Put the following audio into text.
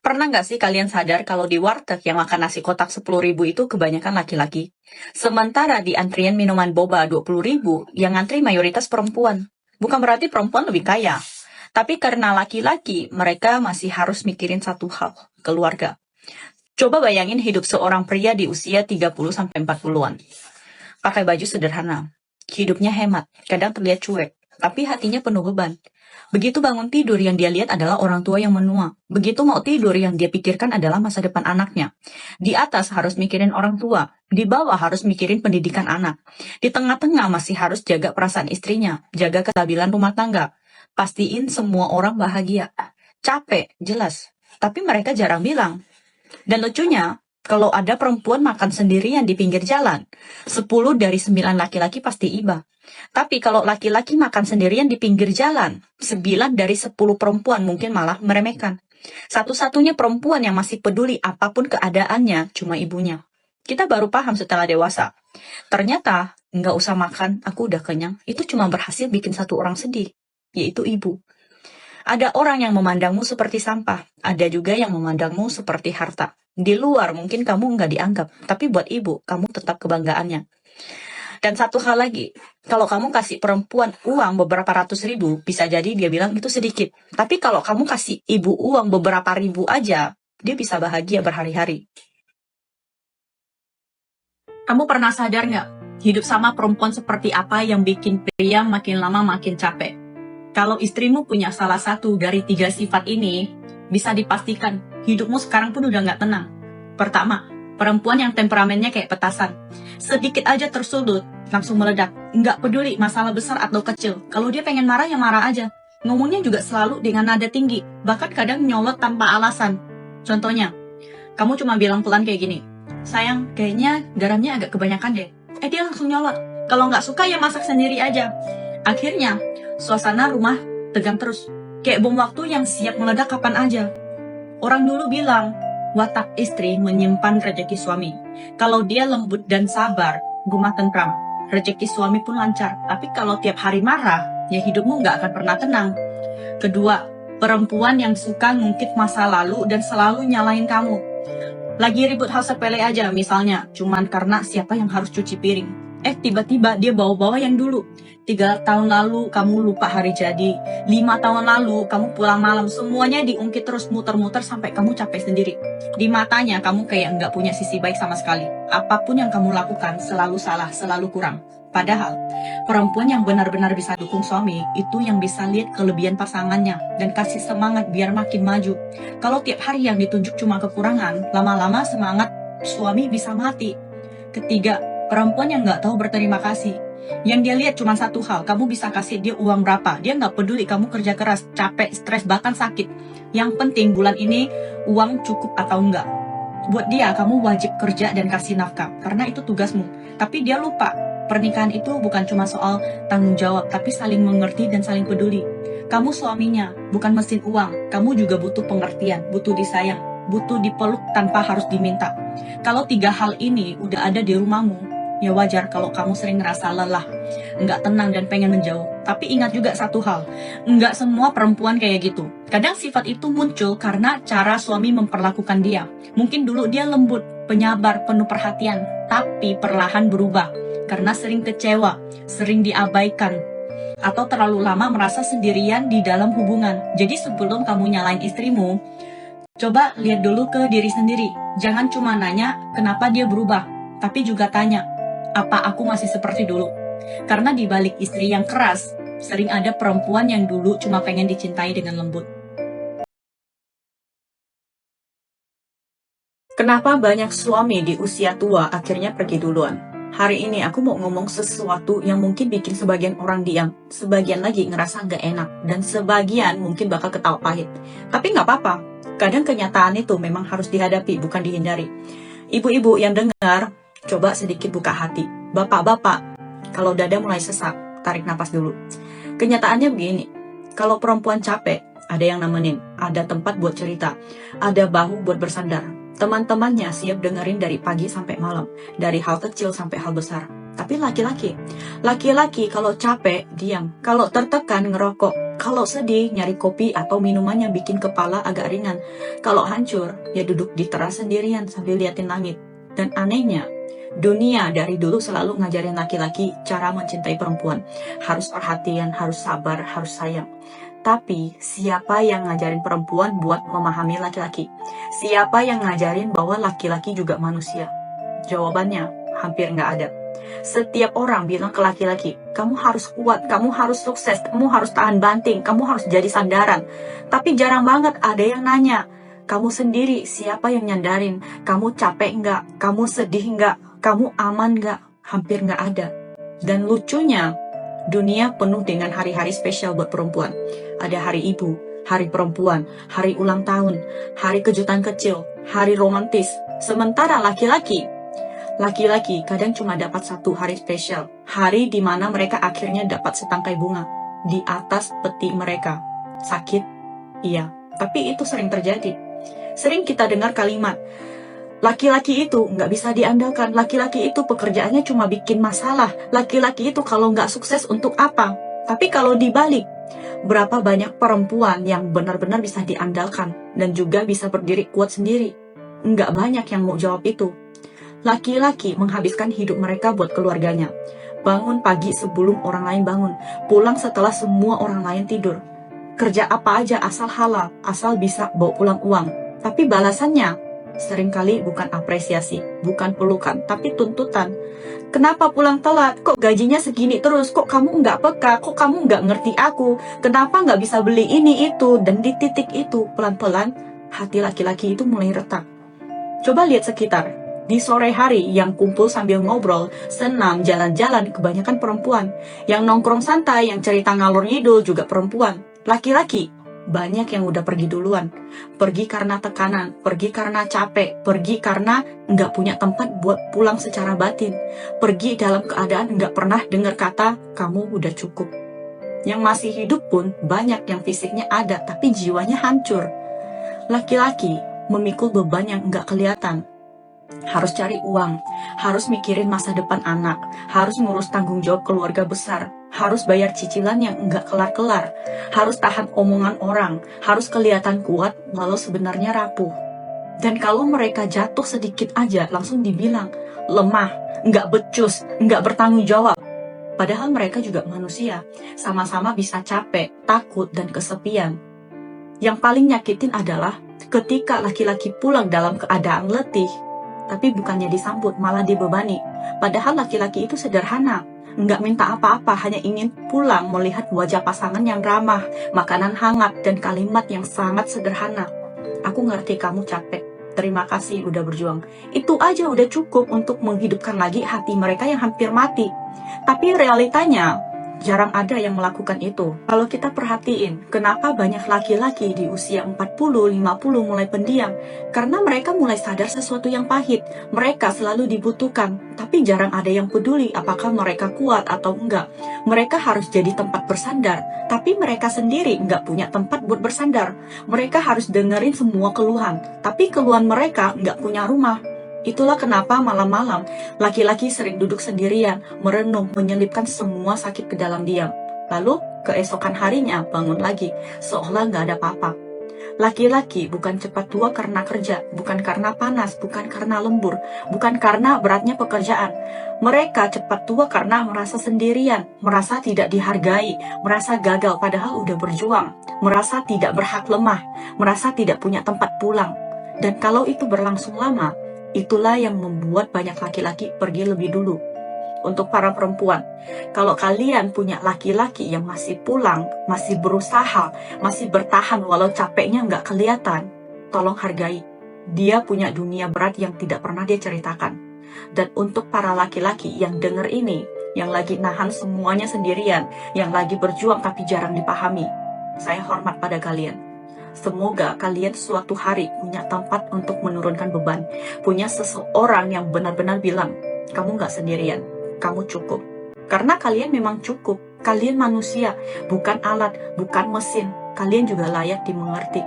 Pernah nggak sih kalian sadar kalau di warteg yang makan nasi kotak 10.000 itu kebanyakan laki-laki? Sementara di antrian minuman boba 20.000, yang antri mayoritas perempuan. Bukan berarti perempuan lebih kaya. Tapi karena laki-laki, mereka masih harus mikirin satu hal, keluarga. Coba bayangin hidup seorang pria di usia 30-40-an. Pakai baju sederhana. Hidupnya hemat, kadang terlihat cuek, tapi hatinya penuh beban. Begitu bangun tidur yang dia lihat adalah orang tua yang menua. Begitu mau tidur yang dia pikirkan adalah masa depan anaknya. Di atas harus mikirin orang tua, di bawah harus mikirin pendidikan anak. Di tengah-tengah masih harus jaga perasaan istrinya, jaga kestabilan rumah tangga. Pastiin semua orang bahagia. Capek, jelas. Tapi mereka jarang bilang. Dan lucunya, kalau ada perempuan makan sendirian di pinggir jalan, 10 dari 9 laki-laki pasti iba. Tapi kalau laki-laki makan sendirian di pinggir jalan, 9 dari 10 perempuan mungkin malah meremehkan. Satu-satunya perempuan yang masih peduli apapun keadaannya cuma ibunya. Kita baru paham setelah dewasa. Ternyata, nggak usah makan, aku udah kenyang. Itu cuma berhasil bikin satu orang sedih, yaitu ibu. Ada orang yang memandangmu seperti sampah, ada juga yang memandangmu seperti harta. Di luar mungkin kamu nggak dianggap, tapi buat ibu, kamu tetap kebanggaannya. Dan satu hal lagi, kalau kamu kasih perempuan uang beberapa ratus ribu, bisa jadi dia bilang itu sedikit. Tapi kalau kamu kasih ibu uang beberapa ribu aja, dia bisa bahagia berhari-hari. Kamu pernah sadar nggak, hidup sama perempuan seperti apa yang bikin pria makin lama makin capek? Kalau istrimu punya salah satu dari 3 sifat ini, bisa dipastikan hidupmu sekarang pun udah nggak tenang. Pertama, perempuan yang temperamennya kayak petasan. Sedikit aja tersulut, langsung meledak. Nggak peduli masalah besar atau kecil. Kalau dia pengen marah, ya marah aja. Ngomongnya juga selalu dengan nada tinggi, bahkan kadang nyolot tanpa alasan. Contohnya, kamu cuma bilang pelan kayak gini, sayang, kayaknya garamnya agak kebanyakan deh. Dia langsung nyolot. Kalau nggak suka ya masak sendiri aja. Akhirnya, suasana rumah tegang terus. Kayak bom waktu yang siap meledak kapan aja. Orang dulu bilang, watak istri menyimpan rejeki suami. Kalau dia lembut dan sabar, rumah tentram. Rejeki suami pun lancar. Tapi kalau tiap hari marah, ya hidupmu nggak akan pernah tenang. Kedua, perempuan yang suka ngungkit masa lalu dan selalu nyalain kamu. Lagi ribut hal sepele aja, misalnya cuman karena siapa yang harus cuci piring. Tiba-tiba dia bawa-bawa yang dulu. 3 tahun lalu kamu lupa hari jadi, 5 tahun lalu kamu pulang malam, semuanya diungkit terus muter-muter sampai kamu capek sendiri. Di matanya kamu kayak nggak punya sisi baik sama sekali. Apapun yang kamu lakukan selalu salah, selalu kurang. Padahal, perempuan yang benar-benar bisa dukung suami, itu yang bisa lihat kelebihan pasangannya dan kasih semangat biar makin maju. Kalau tiap hari yang ditunjuk cuma kekurangan, lama-lama semangat suami bisa mati. Ketiga, perempuan yang nggak tahu berterima kasih. Yang dia lihat cuma satu hal, kamu bisa kasih dia uang berapa. Dia nggak peduli kamu kerja keras, capek, stres, bahkan sakit. Yang penting bulan ini uang cukup atau enggak. Buat dia, kamu wajib kerja dan kasih nafkah, karena itu tugasmu. Tapi dia lupa, pernikahan itu bukan cuma soal tanggung jawab, tapi saling mengerti dan saling peduli. Kamu suaminya, bukan mesin uang. Kamu juga butuh pengertian, butuh disayang, butuh dipeluk tanpa harus diminta. Kalau 3 hal ini udah ada di rumahmu, ya wajar kalau kamu sering ngerasa lelah, nggak tenang dan pengen menjauh. Tapi ingat juga satu hal, nggak semua perempuan kayak gitu. Kadang sifat itu muncul karena cara suami memperlakukan dia. Mungkin dulu dia lembut, penyabar, penuh perhatian, tapi perlahan berubah karena sering kecewa, sering diabaikan, atau terlalu lama merasa sendirian di dalam hubungan. Jadi sebelum kamu nyalain istrimu, coba lihat dulu ke diri sendiri. Jangan cuma nanya kenapa dia berubah, tapi juga tanya, apa aku masih seperti dulu? Karena di balik istri yang keras, sering ada perempuan yang dulu cuma pengen dicintai dengan lembut. Kenapa banyak suami di usia tua akhirnya pergi duluan? Hari ini aku mau ngomong sesuatu yang mungkin bikin sebagian orang diam, sebagian lagi ngerasa nggak enak, dan sebagian mungkin bakal ketawa pahit. Tapi nggak apa-apa, kadang kenyataan itu memang harus dihadapi, bukan dihindari. Ibu-ibu yang dengar, coba sedikit buka hati. Bapak-bapak, kalau dada mulai sesak, tarik napas dulu. Kenyataannya begini, kalau perempuan capek, ada yang nemenin, ada tempat buat cerita, ada bahu buat bersandar. Teman-temannya siap dengerin dari pagi sampai malam, dari hal kecil sampai hal besar. Tapi laki-laki kalau capek, diam. Kalau tertekan, ngerokok. Kalau sedih, nyari kopi atau minuman yang bikin kepala agak ringan. Kalau hancur, ya duduk di teras sendirian sambil liatin langit. Dan anehnya, dunia dari dulu selalu ngajarin laki-laki cara mencintai perempuan. Harus perhatian, harus sabar, harus sayang. Tapi, siapa yang ngajarin perempuan buat memahami laki-laki? Siapa yang ngajarin bahwa laki-laki juga manusia? Jawabannya, hampir nggak ada. Setiap orang bilang ke laki-laki, kamu harus kuat, kamu harus sukses, kamu harus tahan banting, kamu harus jadi sandaran. Tapi jarang banget ada yang nanya, kamu sendiri siapa yang nyandarin? Kamu capek nggak? Kamu sedih nggak? Kamu aman nggak? Hampir nggak ada. Dan lucunya, dunia penuh dengan hari-hari spesial buat perempuan. Ada hari ibu, hari perempuan, hari ulang tahun, hari kejutan kecil, hari romantis. Sementara laki-laki kadang cuma dapat satu hari spesial. Hari di mana mereka akhirnya dapat setangkai bunga di atas peti mereka. Sakit? Iya, tapi itu sering terjadi. Sering kita dengar kalimat, laki-laki itu nggak bisa diandalkan, laki-laki itu pekerjaannya cuma bikin masalah, laki-laki itu kalau nggak sukses untuk apa? Tapi kalau dibalik, berapa banyak perempuan yang benar-benar bisa diandalkan dan juga bisa berdiri kuat sendiri? Nggak banyak yang mau jawab itu. Laki-laki menghabiskan hidup mereka buat keluarganya. Bangun pagi sebelum orang lain bangun, pulang setelah semua orang lain tidur. Kerja apa aja asal halal, asal bisa bawa pulang uang. Tapi balasannya seringkali bukan apresiasi, bukan pelukan, tapi tuntutan. Kenapa pulang telat? Kok gajinya segini terus? Kok kamu nggak peka? Kok kamu nggak ngerti aku? Kenapa nggak bisa beli ini itu? Dan di titik itu, pelan-pelan, hati laki-laki itu mulai retak. Coba lihat sekitar. Di sore hari yang kumpul sambil ngobrol, senam, jalan-jalan, kebanyakan perempuan. Yang nongkrong santai, yang cerita ngalor ngidul juga perempuan. Laki-laki, banyak yang udah pergi duluan. Pergi karena tekanan, pergi karena capek, pergi karena nggak punya tempat buat pulang secara batin. Pergi dalam keadaan nggak pernah dengar kata, kamu udah cukup. Yang masih hidup pun banyak yang fisiknya ada, tapi jiwanya hancur. Laki-laki memikul beban yang nggak kelihatan. Harus cari uang, harus mikirin masa depan anak, harus ngurus tanggung jawab keluarga besar, harus bayar cicilan yang enggak kelar-kelar, harus tahan omongan orang, harus kelihatan kuat walau sebenarnya rapuh. Dan kalau mereka jatuh sedikit aja langsung dibilang lemah, enggak becus, enggak bertanggung jawab. Padahal mereka juga manusia, sama-sama bisa capek, takut, dan kesepian. Yang paling nyakitin adalah ketika laki-laki pulang dalam keadaan letih, tapi bukannya disambut, malah dibebani. Padahal laki-laki itu sederhana, nggak minta apa-apa, hanya ingin pulang melihat wajah pasangan yang ramah, makanan hangat, dan kalimat yang sangat sederhana. Aku ngerti kamu capek, terima kasih udah berjuang. Itu aja udah cukup untuk menghidupkan lagi hati mereka yang hampir mati. Tapi realitanya, jarang ada yang melakukan itu. Kalau kita perhatiin, kenapa banyak laki-laki di usia 40-50 mulai pendiam? Karena mereka mulai sadar sesuatu yang pahit. Mereka selalu dibutuhkan, tapi jarang ada yang peduli apakah mereka kuat atau enggak. Mereka harus jadi tempat bersandar, tapi mereka sendiri enggak punya tempat buat bersandar. Mereka harus dengerin semua keluhan, tapi keluhan mereka enggak punya rumah. Itulah kenapa malam-malam laki-laki sering duduk sendirian, merenung, menyelipkan semua sakit ke dalam diam. Lalu keesokan harinya bangun lagi, seolah nggak ada apa-apa. Laki-laki bukan cepat tua karena kerja, bukan karena panas, bukan karena lembur, bukan karena beratnya pekerjaan. Mereka cepat tua karena merasa sendirian, merasa tidak dihargai, merasa gagal padahal udah berjuang, merasa tidak berhak lemah, merasa tidak punya tempat pulang. Dan kalau itu berlangsung lama, itulah yang membuat banyak laki-laki pergi lebih dulu. Untuk para perempuan, kalau kalian punya laki-laki yang masih pulang, masih berusaha, masih bertahan walau capeknya nggak kelihatan, tolong hargai. Dia punya dunia berat yang tidak pernah dia ceritakan. Dan untuk para laki-laki yang denger ini, yang lagi nahan semuanya sendirian, yang lagi berjuang tapi jarang dipahami, saya hormat pada kalian. Semoga kalian suatu hari punya tempat untuk menurunkan beban. Punya seseorang yang benar-benar bilang, kamu gak sendirian, kamu cukup. Karena kalian memang cukup. Kalian manusia, bukan alat, bukan mesin. Kalian juga layak dimengerti.